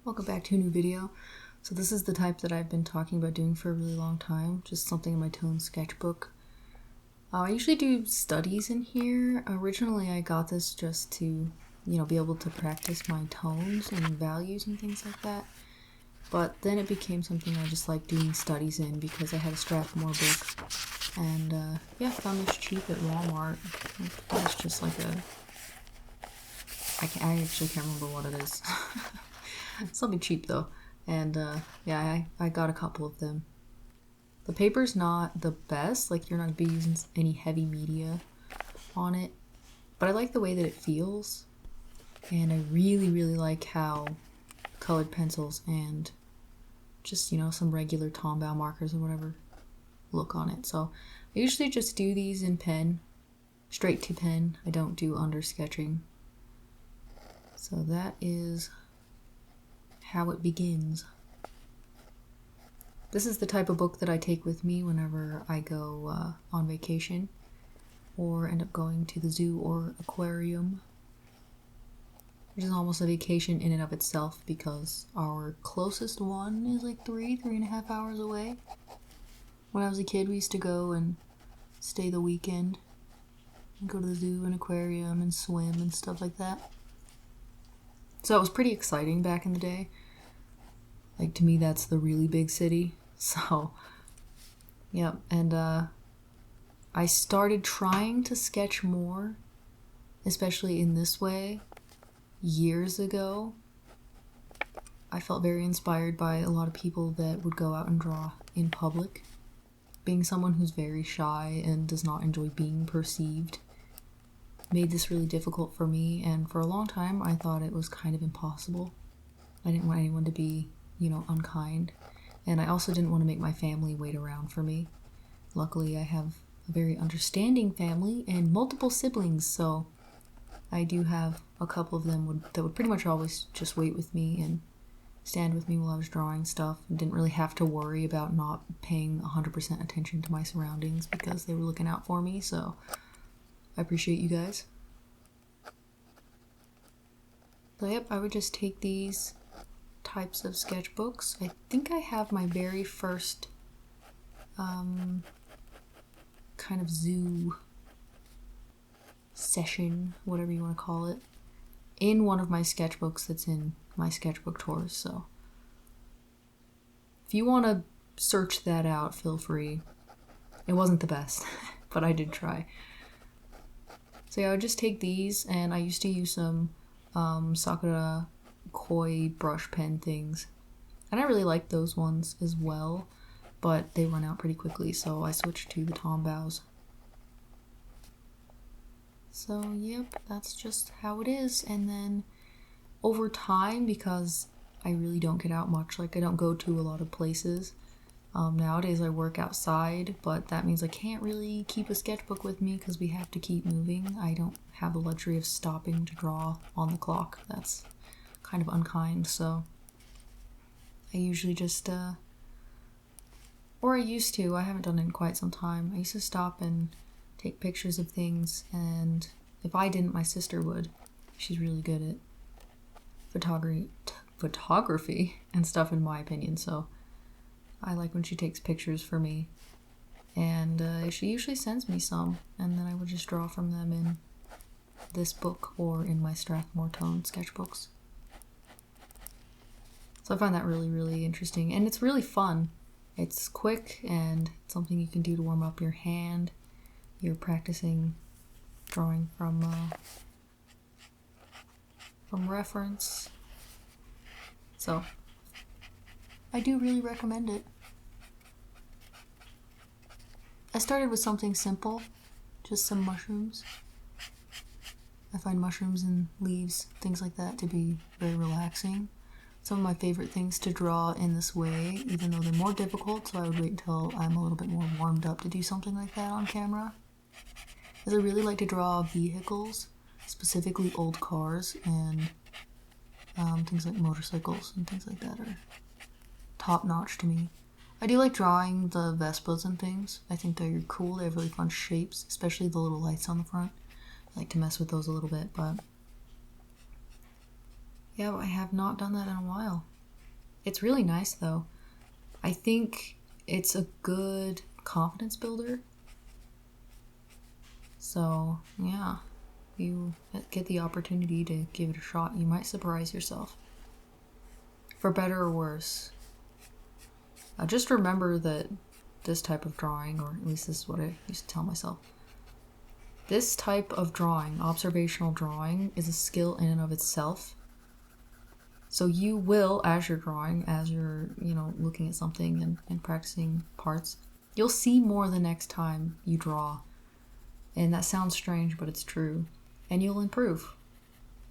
Welcome back to a new video. So this is the type that I've been talking about doing for a really long time, just something in my tone sketchbook. I usually do studies in here. Originally I got this just to, be able to practice my tones and values and things like that. But then it became something I just like doing studies in because I had a Strathmore book. And I found this cheap at Walmart. It's just like I actually can't remember what it is. Something cheap though. And I got a couple of them. The paper's not the best, like you're not gonna be using any heavy media on it, but I like the way that it feels, and I really like how colored pencils and just some regular Tombow markers or whatever look on it. So I usually just do these in pen, straight to pen. I don't do under sketching. So that is how it begins. This is the type of book that I take with me whenever I go on vacation or end up going to the zoo or aquarium, which is almost a vacation in and of itself because our closest one is like 3.5 hours away. When I was a kid, we used to go and stay the weekend and go to the zoo and aquarium and swim and stuff like that. So it was pretty exciting back in the day. Like, to me, that's the really big city. So, yeah. And I started trying to sketch more, especially in this way, years ago. I felt very inspired by a lot of people that would go out and draw in public. Being someone who's very shy and does not enjoy being perceived made this really difficult for me, and for a long time I thought it was kind of impossible. I didn't want anyone to be, unkind, and I also didn't want to make my family wait around for me. Luckily, I have a very understanding family and multiple siblings, so I do have a couple of them that would pretty much always just wait with me and stand with me while I was drawing stuff, and didn't really have to worry about not paying 100% attention to my surroundings because they were looking out for me, so I appreciate you guys. So yep, I would just take these types of sketchbooks. I think I have my very first kind of zoo session, whatever you want to call it, in one of my sketchbooks that's in my sketchbook tours. So if you want to search that out, feel free. It wasn't the best, but I did try. So yeah, I would just take these, and I used to use some Sakura Koi brush pen things, and I really liked those ones as well, but they run out pretty quickly, so I switched to the Tombows. So yep, that's just how it is. And then over time, because I really don't get out much, like I don't go to a lot of places, nowadays I work outside, but that means I can't really keep a sketchbook with me because we have to keep moving. I don't have the luxury of stopping to draw on the clock. That's kind of unkind, so I usually just, or I used to, I haven't done it in quite some time. I used to stop and take pictures of things, and if I didn't, my sister would. She's really good at photography and stuff, in my opinion, so I like when she takes pictures for me, and she usually sends me some, and then I would just draw from them in this book or in my Strathmore Tone sketchbooks. So I find that really interesting, and it's really fun. It's quick, and it's something you can do to warm up your hand. You're practicing drawing from reference. So I do really recommend it. I started with something simple, just some mushrooms. I find mushrooms and leaves, things like that, to be very relaxing. Some of my favorite things to draw in this way, even though they're more difficult, so I would wait until I'm a little bit more warmed up to do something like that on camera, is I really like to draw vehicles, specifically old cars, and things like motorcycles and things like that are top-notch to me. I do like drawing the Vespas and things. I think they're cool. They have really fun shapes, especially the little lights on the front. I like to mess with those a little bit, but yeah, I have not done that in a while. It's really nice though. I think it's a good confidence builder. So yeah, you get the opportunity to give it a shot, you might surprise yourself. For better or worse. Just remember that this type of drawing, or at least this is what I used to tell myself, this type of drawing, observational drawing, is a skill in and of itself. So you will, as you're drawing, as you're, looking at something and practicing parts, you'll see more the next time you draw. And that sounds strange, but it's true. And you'll improve.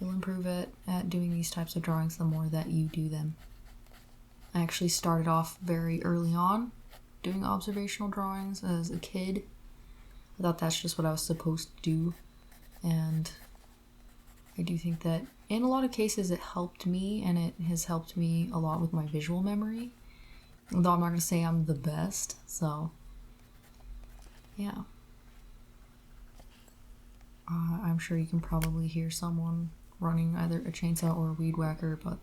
You'll improve at doing these types of drawings the more that you do them. I actually started off very early on doing observational drawings as a kid. I thought that's just what I was supposed to do. And I do think that in a lot of cases it helped me, and it has helped me a lot with my visual memory. Although I'm not going to say I'm the best, so yeah. I'm sure you can probably hear someone running either a chainsaw or a weed whacker, but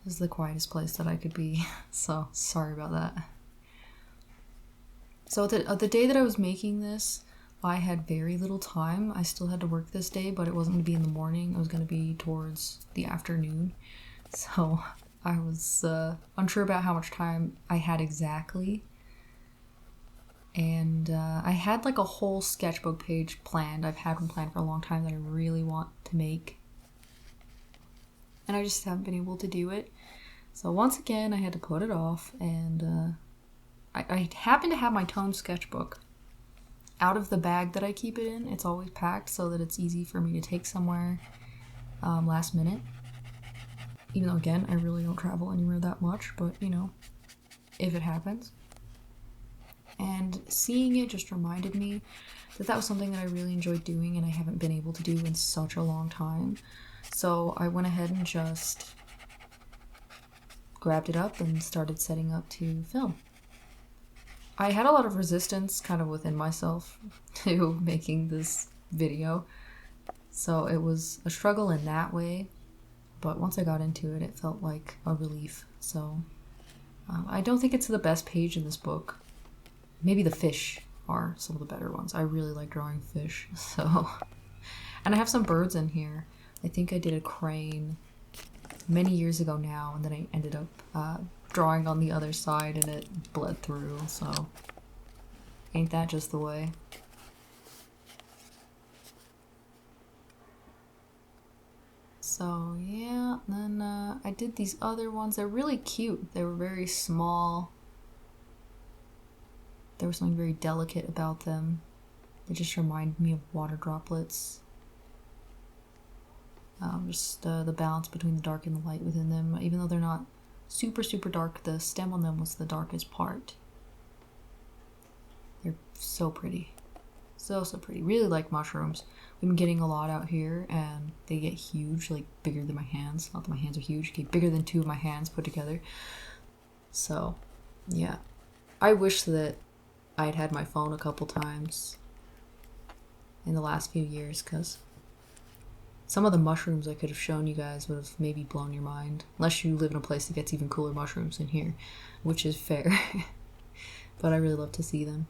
this is the quietest place that I could be, so sorry about that. So the day that I was making this, I had very little time. I still had to work this day, but it wasn't going to be in the morning. It was going to be towards the afternoon. So I was unsure about how much time I had exactly. And I had like a whole sketchbook page planned. I've had one planned for a long time that I really want to make. And I just haven't been able to do it. So once again, I had to put it off. And I happen to have my toned sketchbook out of the bag that I keep it in. It's always packed so that it's easy for me to take somewhere last minute. Even though, again, I really don't travel anywhere that much. But, if it happens. And seeing it just reminded me that was something that I really enjoyed doing and I haven't been able to do in such a long time. So I went ahead and just grabbed it up and started setting up to film. I had a lot of resistance kind of within myself to making this video. So it was a struggle in that way. But once I got into it, it felt like a relief. So I don't think it's the best page in this book. Maybe the fish are some of the better ones. I really like drawing fish, so. And I have some birds in here. I think I did a crane many years ago now, and then I ended up drawing on the other side and it bled through, so. Ain't that just the way? So yeah, then I did these other ones. They're really cute. They were very small. There was something very delicate about them. They just reminded me of water droplets. Just the balance between the dark and the light within them. Even though they're not super, super dark, the stem on them was the darkest part. They're so pretty. So, so pretty. Really like mushrooms. We've been getting a lot out here, and they get huge, like bigger than my hands. Not that my hands are huge, okay, bigger than two of my hands put together. So, yeah. I wish that I'd had my phone a couple times in the last few years, because some of the mushrooms I could have shown you guys would have maybe blown your mind. Unless you live in a place that gets even cooler mushrooms than here, which is fair. But I really love to see them.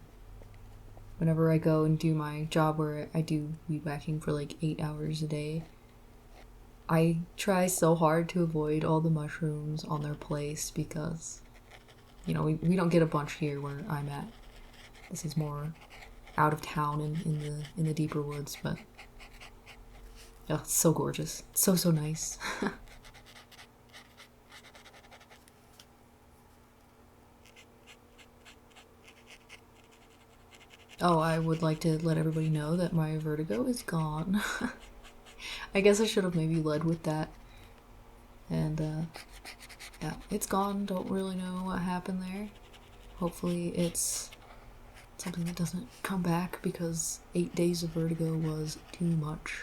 Whenever I go and do my job where I do weed whacking for like 8 hours a day, I try so hard to avoid all the mushrooms on their place because, we don't get a bunch here where I'm at. This is more out of town and in the deeper woods, but oh, it's so gorgeous. It's so, so nice. Oh, I would like to let everybody know that my vertigo is gone. I guess I should have maybe led with that. And, yeah, it's gone. Don't really know what happened there. Hopefully it's something that doesn't come back, because 8 days of vertigo was too much.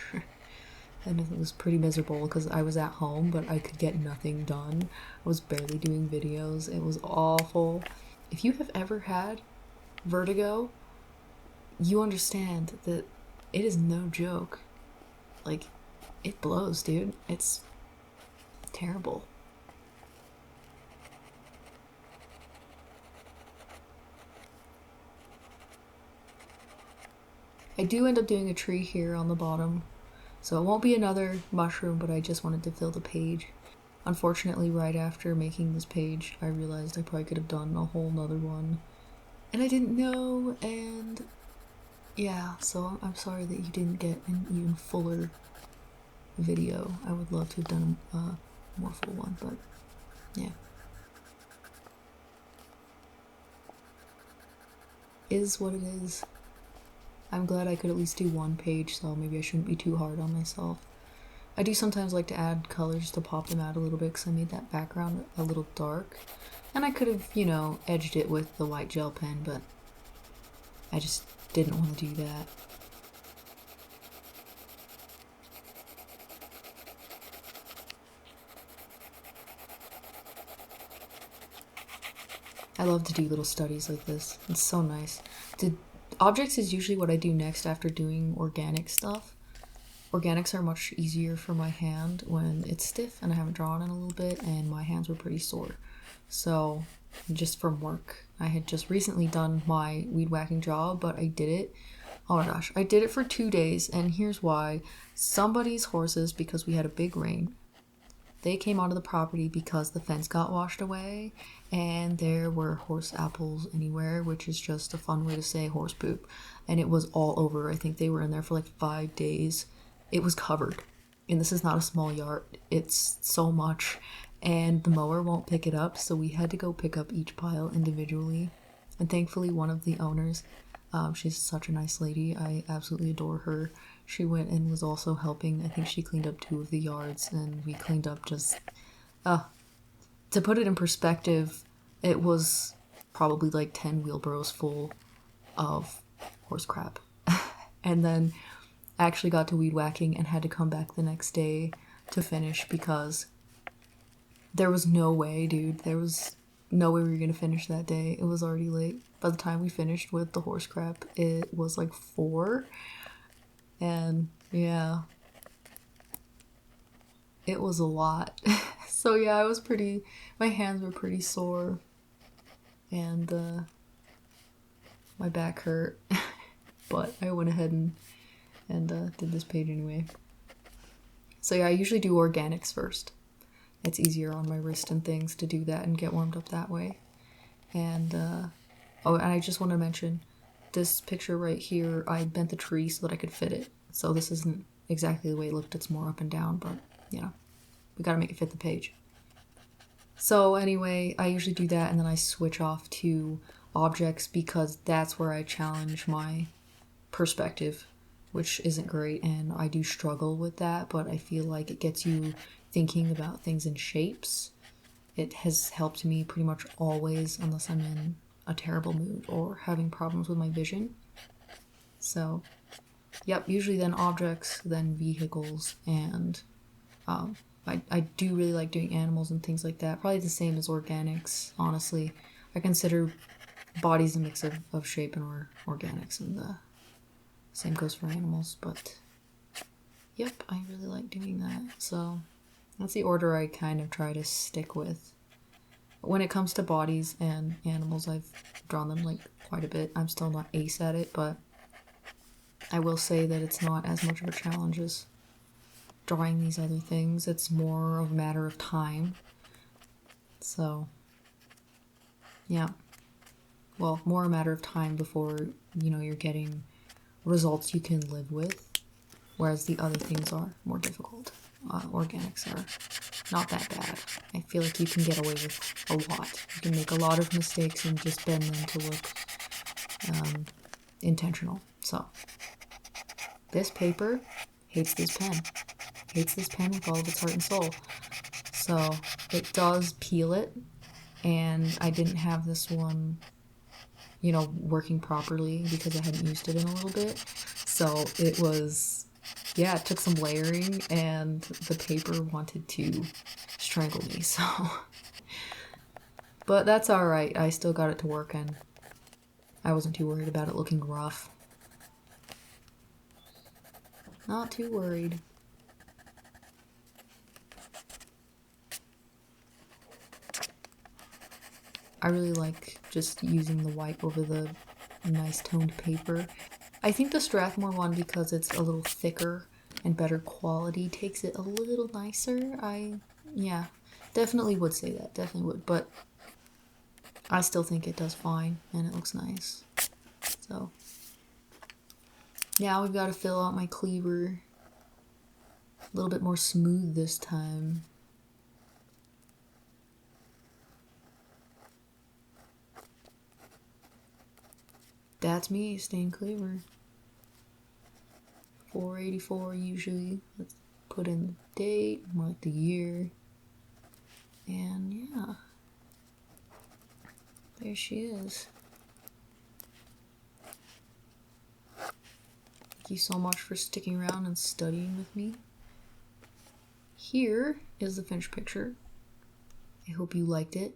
And it was pretty miserable because I was at home, but I could get nothing done. I was barely doing videos. It was awful. If you have ever had vertigo, you understand that it is no joke. Like, it blows, dude. It's terrible. I do end up doing a tree here on the bottom, so it won't be another mushroom, but I just wanted to fill the page. Unfortunately, right after making this page, I realized I probably could have done a whole nother one, and I didn't know, and yeah, so I'm sorry that you didn't get an even fuller video. I would love to have done a more full one, but yeah. Is what it is. I'm glad I could at least do one page, so maybe I shouldn't be too hard on myself. I do sometimes like to add colors to pop them out a little bit because I made that background a little dark. And I could have, you know, edged it with the white gel pen, but I just didn't want to do that. I love to do little studies like this. It's so nice. Objects is usually what I do next after doing organic stuff. Organics are much easier for my hand when it's stiff and I haven't drawn in a little bit, and my hands were pretty sore. So, just from work. I had just recently done my weed whacking job, but I did it. Oh my gosh, I did it for 2 days, and here's why. Somebody's horses, because we had a big rain, they came onto the property because the fence got washed away, and there were horse apples anywhere, which is just a fun way to say horse poop. And it was all over. I think they were in there for like 5 days. It was covered. And this is not a small yard. It's so much. And the mower won't pick it up, so we had to go pick up each pile individually. And thankfully, one of the owners, she's such a nice lady. I absolutely adore her. She went and was also helping. I think she cleaned up 2 of the yards, and we cleaned up just... to put it in perspective, it was probably like 10 wheelbarrows full of horse crap. And then I actually got to weed whacking and had to come back the next day to finish because there was no way, dude. There was no way we were going to finish that day. It was already late. By the time we finished with the horse crap, it was like 4. And yeah, it was a lot. So yeah, my hands were pretty sore, and my back hurt. But I went ahead and did this page anyway. So yeah, I usually do organics first. It's easier on my wrist and things to do that and get warmed up that way. And and I just want to mention this picture right here. I bent the tree so that I could fit it. So this isn't exactly the way it looked. It's more up and down, but you know, we gotta make it fit the page. So anyway, I usually do that, and then I switch off to objects because that's where I challenge my perspective, which isn't great, and I do struggle with that, but I feel like it gets you thinking about things in shapes. It has helped me pretty much always, unless I'm in a terrible mood or having problems with my vision. So, yep, usually then objects, then vehicles, and I do really like doing animals and things like that. Probably the same as organics, honestly. I consider bodies a mix of shape and organics, and the same goes for animals, but yep, I really like doing that. So that's the order I kind of try to stick with. When it comes to bodies and animals, I've drawn them like quite a bit. I'm still not ace at it, but I will say that it's not as much of a challenge as drawing these other things. It's more of a matter of time. So, yeah. Well, more a matter of time before, you know, you're getting results you can live with, whereas the other things are more difficult. Organics are not that bad. I feel like you can get away with a lot. You can make a lot of mistakes and just bend them to look intentional. So, this paper hates this pen. Hates this pen with all of its heart and soul. So, it does peel it, and I didn't have this one, you know, working properly because I hadn't used it in a little bit. So, it was... yeah, it took some layering, and the paper wanted to strangle me, so... But that's alright, I still got it to work, and I wasn't too worried about it looking rough. Not too worried. I really like just using the white over the nice toned paper. I think the Strathmore one, because it's a little thicker and better quality, takes it a little nicer. Yeah, definitely would say that. Definitely would. But I still think it does fine and it looks nice. So now we've got to fill out my cleaver a little bit more smooth this time. That's me, stained cleaver. 484 usually. Let's put in the date, mark the year. And yeah. There she is. Thank you so much for sticking around and studying with me. Here is the finished picture. I hope you liked it.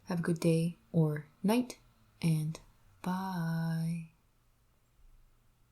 Have a good day or night, and bye.